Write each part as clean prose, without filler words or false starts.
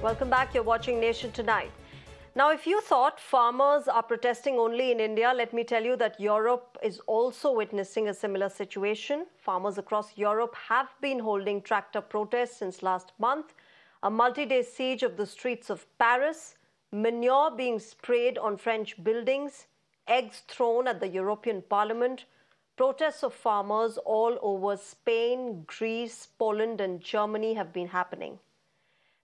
Welcome back. You're watching Nation Tonight. Now, if you thought farmers are protesting only in India, let me tell you that Europe is also witnessing a similar situation. Farmers across Europe have been holding tractor protests since last month. A multi-day siege of the streets of Paris, manure being sprayed on French buildings, eggs thrown at the European Parliament, protests of farmers all over Spain, Greece, Poland and Germany have been happening.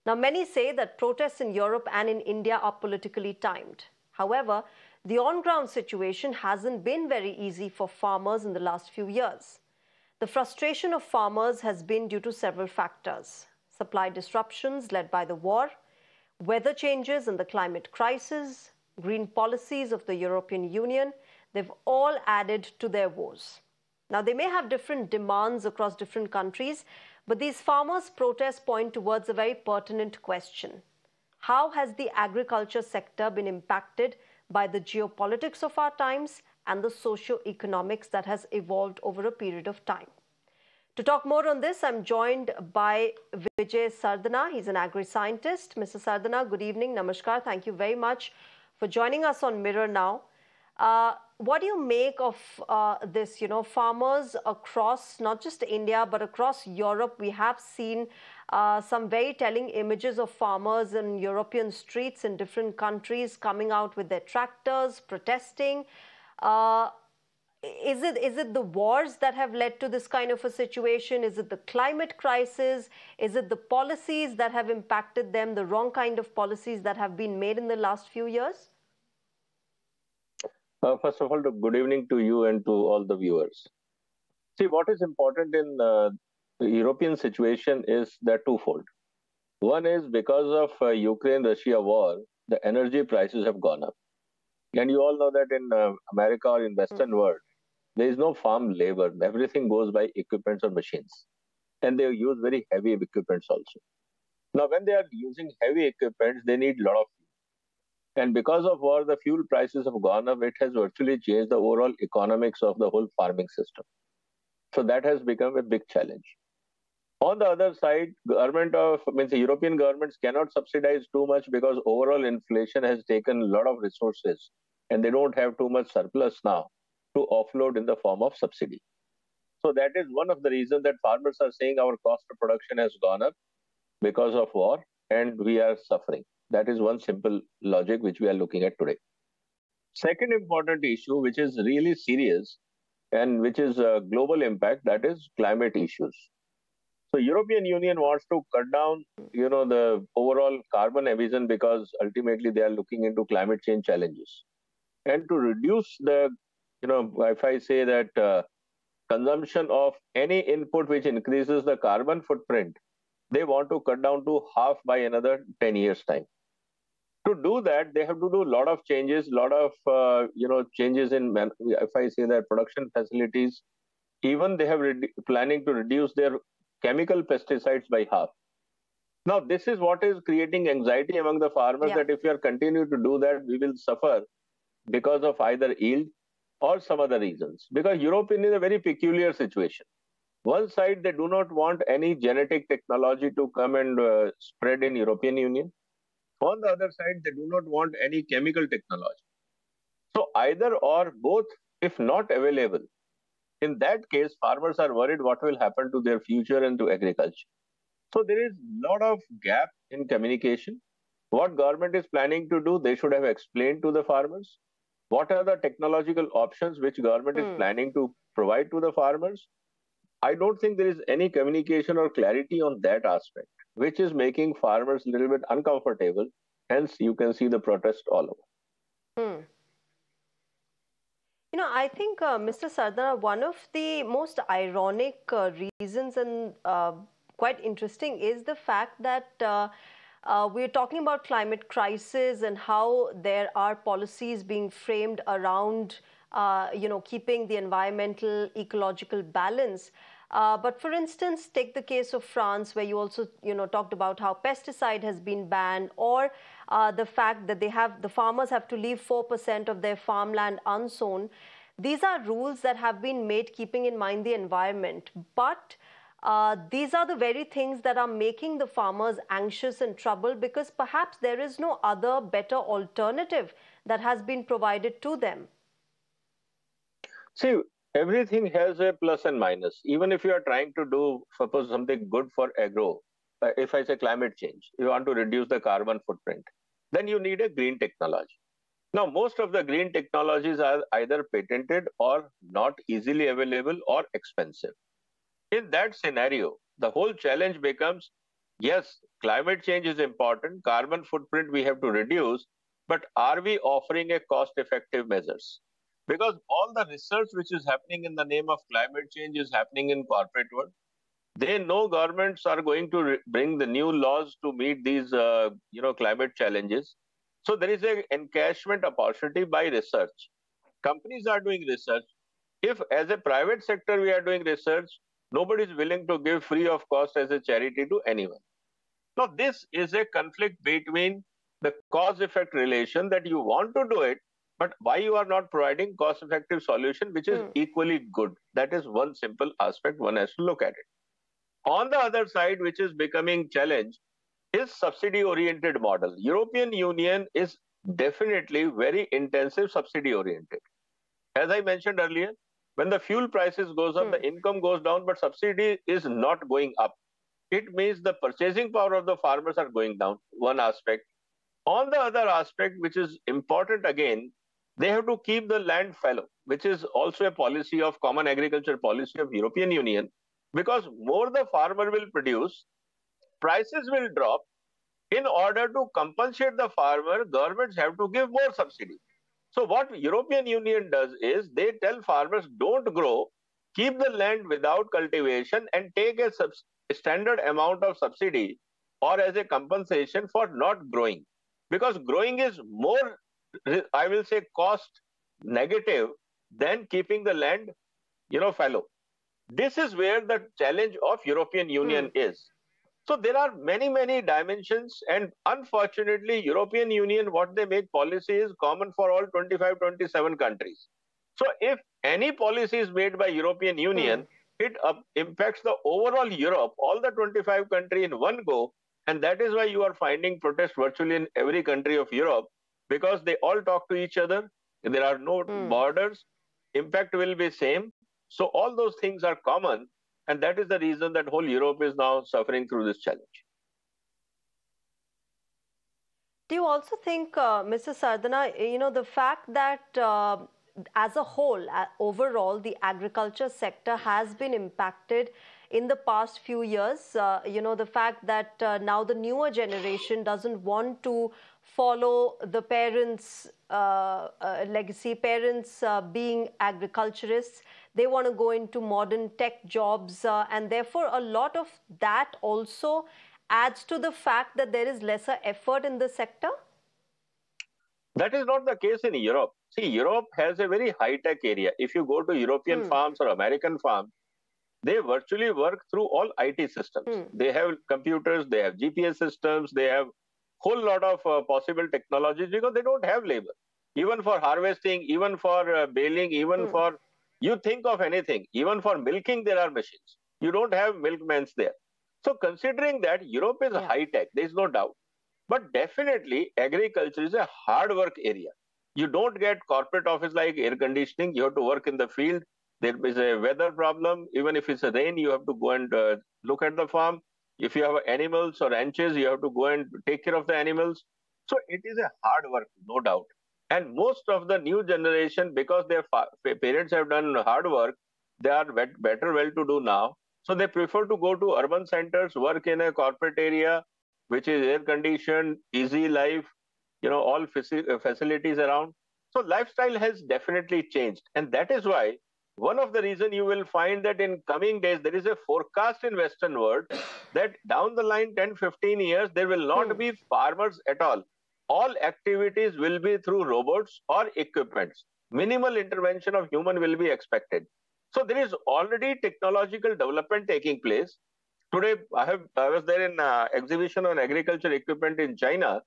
Now, many say that protests in Europe and in India are politically timed. However, the on-ground situation hasn't been very easy for farmers in the last few years. The frustration of farmers has been due to several factors: supply disruptions led by the war, weather changes and the climate crisis, green policies of the European Union. They've all added to their woes. Now, they may have different demands across different countries, but these farmers' protests point towards a very pertinent question. How has the agriculture sector been impacted by the geopolitics of our times and the socio-economics that has evolved over a period of time? To talk more on this, I'm joined by Vijay Sardana. He's an agri-scientist. Mr. Sardana, good evening. Namaskar. Thank you very much for joining us on Mirror Now. What do you make of this? Farmers across not just India, but across Europe, we have seen some very telling images of farmers in European streets in different countries coming out with their tractors, protesting. Is it the wars that have led to this kind of a situation? Is it the climate crisis? Is it the policies that have impacted them, the wrong kind of policies that have been made in the last few years? First of all, good evening to you and to all the viewers. See, what is important in the European situation is that twofold. One is because of Ukraine-Russia war, the energy prices have gone up. And you all know that in America or in Western world, there is no farm labor. Everything goes by equipments or machines. And they use very heavy equipments also. Now, when they are using heavy equipments, they need a lot of fuel. And because of war, the fuel prices have gone up. It has virtually changed the overall economics of the whole farming system. So that has become a big challenge. On the other side, the European governments cannot subsidize too much because overall inflation has taken a lot of resources and they don't have too much surplus now to offload in the form of subsidy. So that is one of the reasons that farmers are saying our cost of production has gone up because of war and we are suffering. That is one simple logic which we are looking at today. Second important issue, which is really serious and which is a global impact, that is climate issues. So European Union wants to cut down, the overall carbon emission because ultimately they are looking into climate change challenges. And to reduce the, if I say that consumption of any input which increases the carbon footprint, they want to cut down to half by another 10 years' time. To do that, they have to do a lot of changes, changes in, if I say that, production facilities. Even they have planning to reduce their chemical pesticides by half. Now, this is what is creating anxiety among the farmers, that if we are continue to do that, we will suffer because of either yield or some other reasons. Because Europe is in a very peculiar situation. One side, they do not want any genetic technology to come and spread in European Union. On the other side, they do not want any chemical technology. So either or both, if not available, in that case, farmers are worried what will happen to their future and to agriculture. So there is a lot of gap in communication. What government is planning to do, they should have explained to the farmers. What are the technological options which government is planning to provide to the farmers? I don't think there is any communication or clarity on that aspect, which is making farmers a little bit uncomfortable. Hence, you can see the protest all over. I think, Mr. Sardana, one of the most ironic reasons and quite interesting is the fact that we're talking about climate crisis and how there are policies being framed around, keeping the environmental, ecological balance. But for instance, take the case of France, where you also, talked about how pesticide has been banned, or the fact that the farmers have to leave 4% of their farmland unsown. These are rules that have been made keeping in mind the environment. But These are the very things that are making the farmers anxious and troubled because perhaps there is no other better alternative that has been provided to them. See, everything has a plus and minus. Even if you are trying to do, suppose, something good for agro, if I say climate change, you want to reduce the carbon footprint, then you need a green technology. Now, most of the green technologies are either patented or not easily available or expensive. In that scenario, the whole challenge becomes, yes, climate change is important, carbon footprint we have to reduce, but are we offering a cost effective measures? Because all the research which is happening in the name of climate change is happening in corporate world. They know governments are going to bring the new laws to meet these climate challenges. So there is a encashment opportunity by research. Companies are doing research. If as a private sector we are doing research, nobody is willing to give free of cost as a charity to anyone. Now this is a conflict between the cause effect relation that you want to do it, but why you are not providing cost effective solution which is equally good. That is one simple aspect one has to look at it. On the other side, which is becoming challenge, is subsidy oriented model. European Union is definitely very intensive subsidy oriented. As I mentioned earlier, when the fuel prices goes up, the income goes down, but subsidy is not going up. It means the purchasing power of the farmers are going down, one aspect. On the other aspect, which is important again, they have to keep the land fallow, which is also a policy of common agriculture policy of European Union, because more the farmer will produce, prices will drop. In order to compensate the farmer, governments have to give more subsidy. So what European Union does is they tell farmers don't grow, keep the land without cultivation and take a standard amount of subsidy or as a compensation for not growing. Because growing is more, I will say, cost negative than keeping the land, fallow. This is where the challenge of European Union is. So there are many, many dimensions, and unfortunately, European Union, what they make policy is common for all 25, 27 countries. So if any policy is made by European Union, it impacts the overall Europe, all the 25 countries in one go, and that is why you are finding protests virtually in every country of Europe, because they all talk to each other, there are no borders, impact will be same. So all those things are common, and that is the reason that whole Europe is now suffering through this challenge. Do you also think, Mr. Sardana, the fact that as a whole, overall, the agriculture sector has been impacted in the past few years? The fact that now the newer generation doesn't want to follow the parents' legacy, parents being agriculturists. They want to go into modern tech jobs, and therefore a lot of that also adds to the fact that there is lesser effort in the sector? That is not the case in Europe. See, Europe has a very high-tech area. If you go to European farms or American farms, they virtually work through all IT systems. They have computers, they have GPS systems, they have whole lot of possible technologies because they don't have labor. Even for harvesting, even for baling, even for, you think of anything, even for milking, there are machines. You don't have milkmen there. So considering that Europe is high-tech, there is no doubt. But definitely agriculture is a hard work area. You don't get corporate office like air conditioning. You have to work in the field. There is a weather problem. Even if it's a rain, you have to go and look at the farm. If you have animals or ranches, you have to go and take care of the animals. So it is a hard work, no doubt. And most of the new generation, because their parents have done hard work, they are better well-to-do now. So they prefer to go to urban centers, work in a corporate area, which is air conditioned, easy life, all facilities around. So lifestyle has definitely changed. And that is why one of the reason you will find that in coming days, there is a forecast in Western world that down the line 10, 15 years, there will not be farmers at all. All activities will be through robots or equipments. Minimal intervention of human will be expected. So there is already technological development taking place. Today, I was there in exhibition on agriculture equipment in China.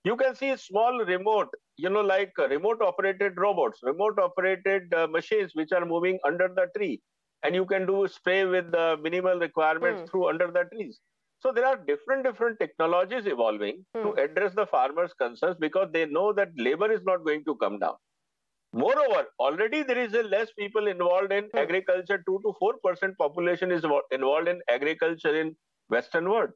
You can see small remote, like remote operated robots, remote operated machines which are moving under the tree. and you can do spray with the minimal requirements through under the trees. So there are different technologies evolving to address the farmers' concerns because they know that labor is not going to come down. Moreover, already there is a less people involved in agriculture. 2 to 4% population is involved in agriculture in Western world.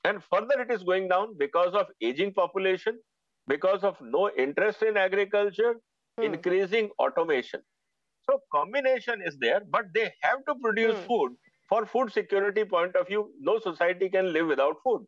And further it is going down because of aging population, because of no interest in agriculture, increasing automation. So combination is there, but they have to produce food. For food security point of view, no society can live without food.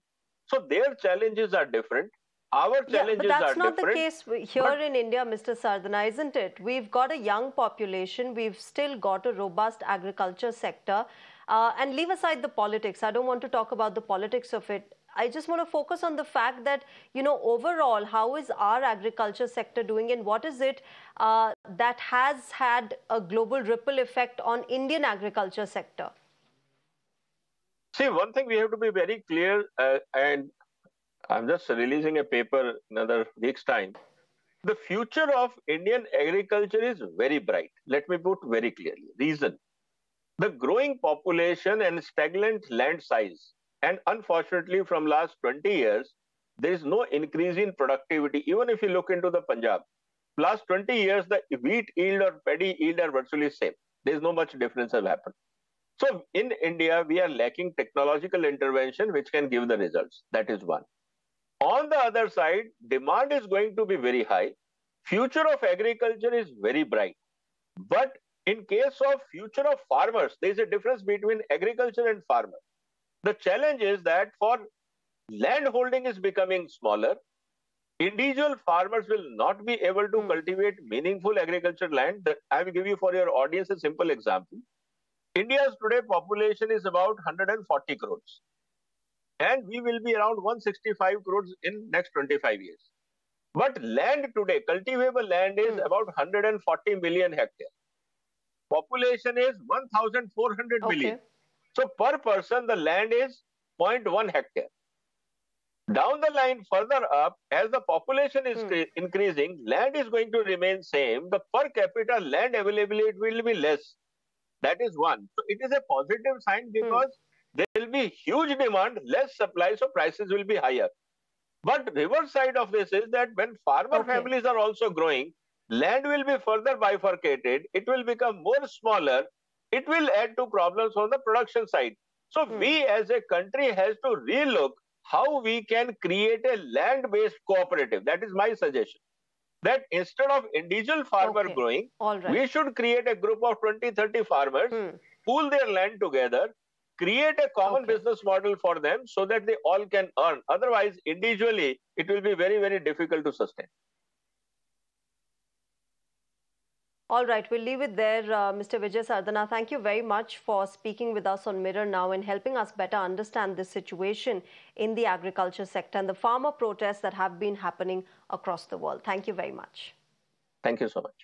So their challenges are different. Our Yeah, but challenges are that's not the different. case here in India, Mr. Sardana, isn't it? We've got a young population. We've still got a robust agriculture sector. And leave aside the politics. I don't want to talk about the politics of it. I just want to focus on the fact that, you know, overall, how is our agriculture sector doing and what is it that has had a global ripple effect on Indian agriculture sector? See, one thing we have to be very clear, and I'm just releasing a paper another week's time. The future of Indian agriculture is very bright. Let me put very clearly. Reason: the growing population and stagnant land size. And unfortunately, from last 20 years, there is no increase in productivity. Even if you look into the Punjab, last 20 years, the wheat yield or paddy yield are virtually same. There is no much difference have happened. So in India, we are lacking technological intervention which can give the results. That is one. On the other side, demand is going to be very high. Future of agriculture is very bright. But in case of future of farmers, there is a difference between agriculture and farmer. The challenge is that for land holding is becoming smaller. Individual farmers will not be able to cultivate meaningful agriculture land. I will give you for your audience a simple example. India's today population is about 140 crores. And we will be around 165 crores in next 25 years. But land today, cultivable land is about 140 million hectares. Population is 1,400 million. Okay. So per person, the land is zero point 0.1 hectare. Down the line, further up, as the population is increasing, land is going to remain same. The per capita land availability will be less. That is one. So it is a positive sign because there will be huge demand, less supply, so prices will be higher. But reverse side of this is that when farmer families are also growing, land will be further bifurcated. It will become more smaller. It will add to problems on the production side. So we as a country has to relook how we can create a land-based cooperative. That is my suggestion. That instead of individual farmer growing, we should create a group of 20, 30 farmers, pool their land together, create a common business model for them so that they all can earn. Otherwise, individually, it will be very, very difficult to sustain. All right, we'll leave it there. Mr. Vijay Sardana, thank you very much for speaking with us on Mirror Now and helping us better understand this situation in the agriculture sector and the farmer protests that have been happening across the world. Thank you very much. Thank you so much.